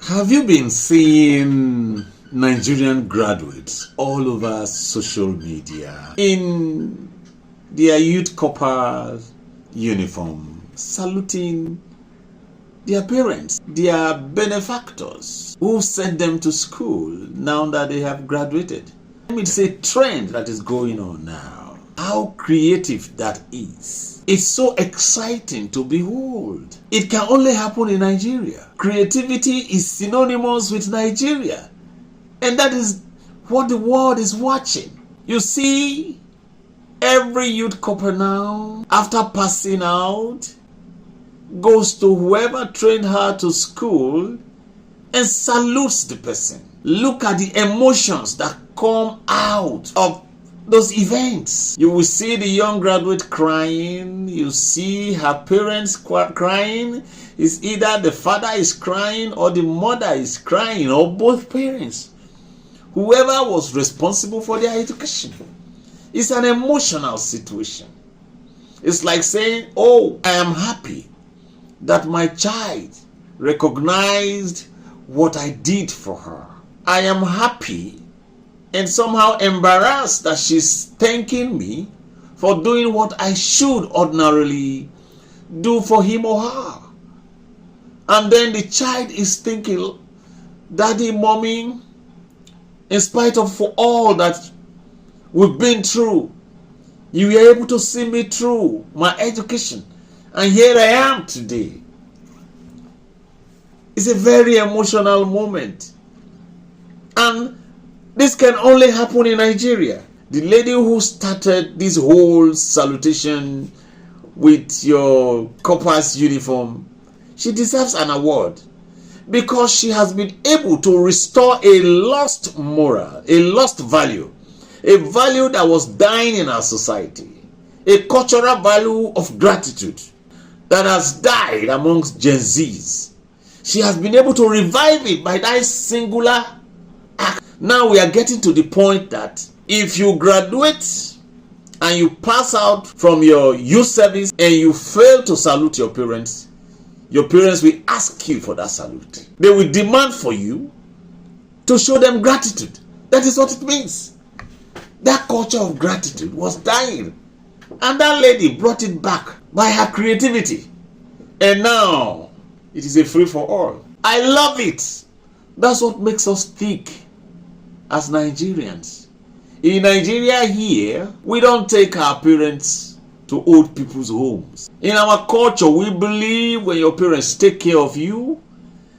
Have you been seeing Nigerian graduates all over social media in their youth corps uniform, saluting their parents, their benefactors who sent them to school now that they have graduated? It's a trend that is going on now. How creative that is. It's so exciting to behold. It can only happen in Nigeria. Creativity is synonymous with Nigeria. And that is what the world is watching. You see, every youth couple now, after passing out, goes to whoever trained her to school and salutes the person. Look at the emotions that come out of those events. You will see the young graduate crying. You see her parents crying. It's either the father is crying or the mother is crying, or both parents. Whoever was responsible for their education. It's an emotional situation. It's like saying, oh, I am happy that my child recognized what I did for her. I am happy and somehow embarrassed that she's thanking me for doing what I should ordinarily do for him or her. And then the child is thinking, Daddy, Mommy, in spite of all that we've been through, you were able to see me through my education, and here I am today. It's a very emotional moment. And this can only happen in Nigeria. The lady who started this whole salutation with your corpus uniform, she deserves an award because she has been able to restore a lost moral, a lost value, a value that was dying in our society, a cultural value of gratitude that has died amongst Gen Zs. She has been able to revive it by that singular act. Now we are getting to the point that if you graduate and you pass out from your youth service and you fail to salute your parents will ask you for that salute. They will demand for you to show them gratitude. That is what it means. That culture of gratitude was dying. And that lady brought it back by her creativity. And now it is a free for all. I love it. That's what makes us think as Nigerians. In Nigeria here, we don't take our parents to old people's homes. In our culture, we believe when your parents take care of you,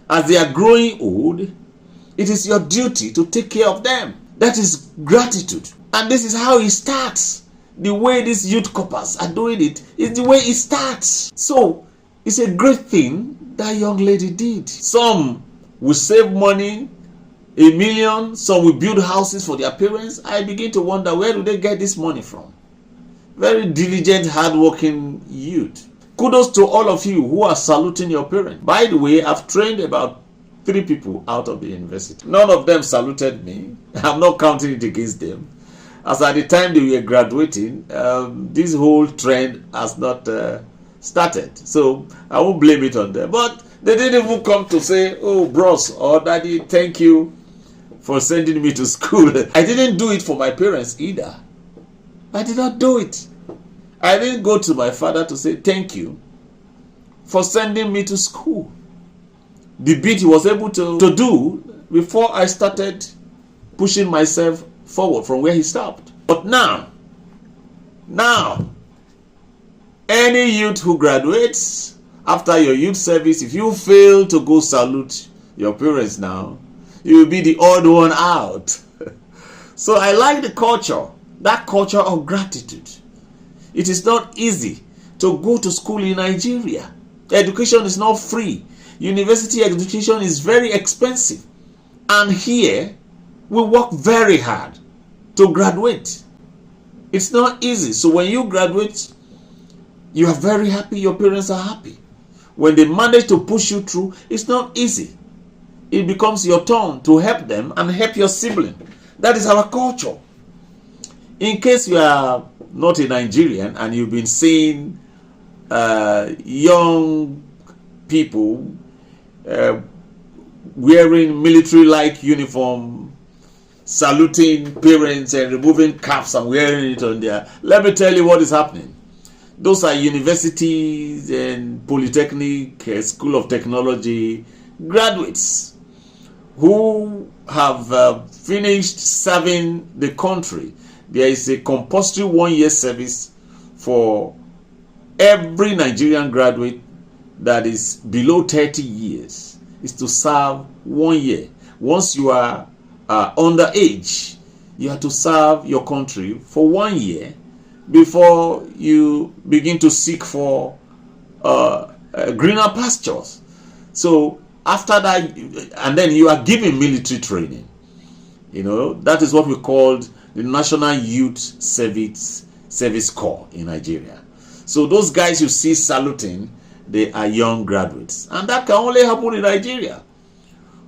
as they are growing old, it is your duty to take care of them. That is gratitude. And this is how it starts. The way these youth couples are doing it is the way it starts. So, it's a great thing that young lady did. Some will save money, 1 million, some will build houses for their parents. I begin to wonder, where do they get this money from? Very diligent, hardworking youth. Kudos to all of you who are saluting your parents. By the way, I've trained about 3 people out of the university. None of them saluted me. I'm not counting it against them. As at the time they were graduating, this whole trend has not started. So I won't blame it on them. But they didn't even come to say, oh, bros or daddy, thank you for sending me to school. I didn't do it for my parents either. I did not do it. I didn't go to my father to say thank you for sending me to school. The bit he was able to do before I started pushing myself forward from where he stopped. But now, any youth who graduates after your youth service, if you fail to go salute your parents now, you will be the odd one out. So I like the culture, that culture of gratitude. It is not easy to go to school in Nigeria. Education is not free. University education is very expensive. And here, we work very hard to graduate. It's not easy. So when you graduate, you are very happy, your parents are happy. When they manage to push you through, it's not easy. It becomes your turn to help them and help your sibling. That is our culture. In case you are not a Nigerian and you've been seeing young people wearing military-like uniform, saluting parents and removing caps and wearing it on there. Let me tell you what is happening. Those are universities and polytechnic, school of technology graduates who have finished serving the country. There is a compulsory 1-year service for every Nigerian graduate that is below 30 years. Is to serve 1 year. Once you are underage, you have to serve your country for 1 year before you begin to seek for greener pastures. So after that, and then you are given military training. You know, that is what we called the National Youth Service Corps in Nigeria. So those guys you see saluting, they are young graduates. And that can only happen in Nigeria,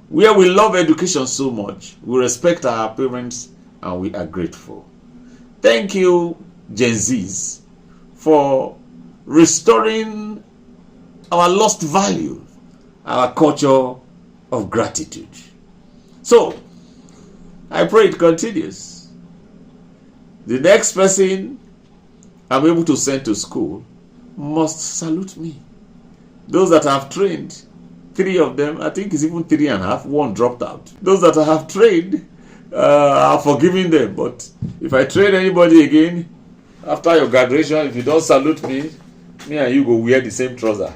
where we love education so much, we respect our parents, and we are grateful. Thank you, Gen Zs, for restoring our lost value, our culture of gratitude. So, I pray it continues. The next person I'm able to send to school must salute me. Those that I have trained, 3 of them, I think it's even 3.5, 1 dropped out. Those that I have trained, I've forgiven them. But if I train anybody again, after your graduation, if you don't salute me, me and you go wear the same trouser.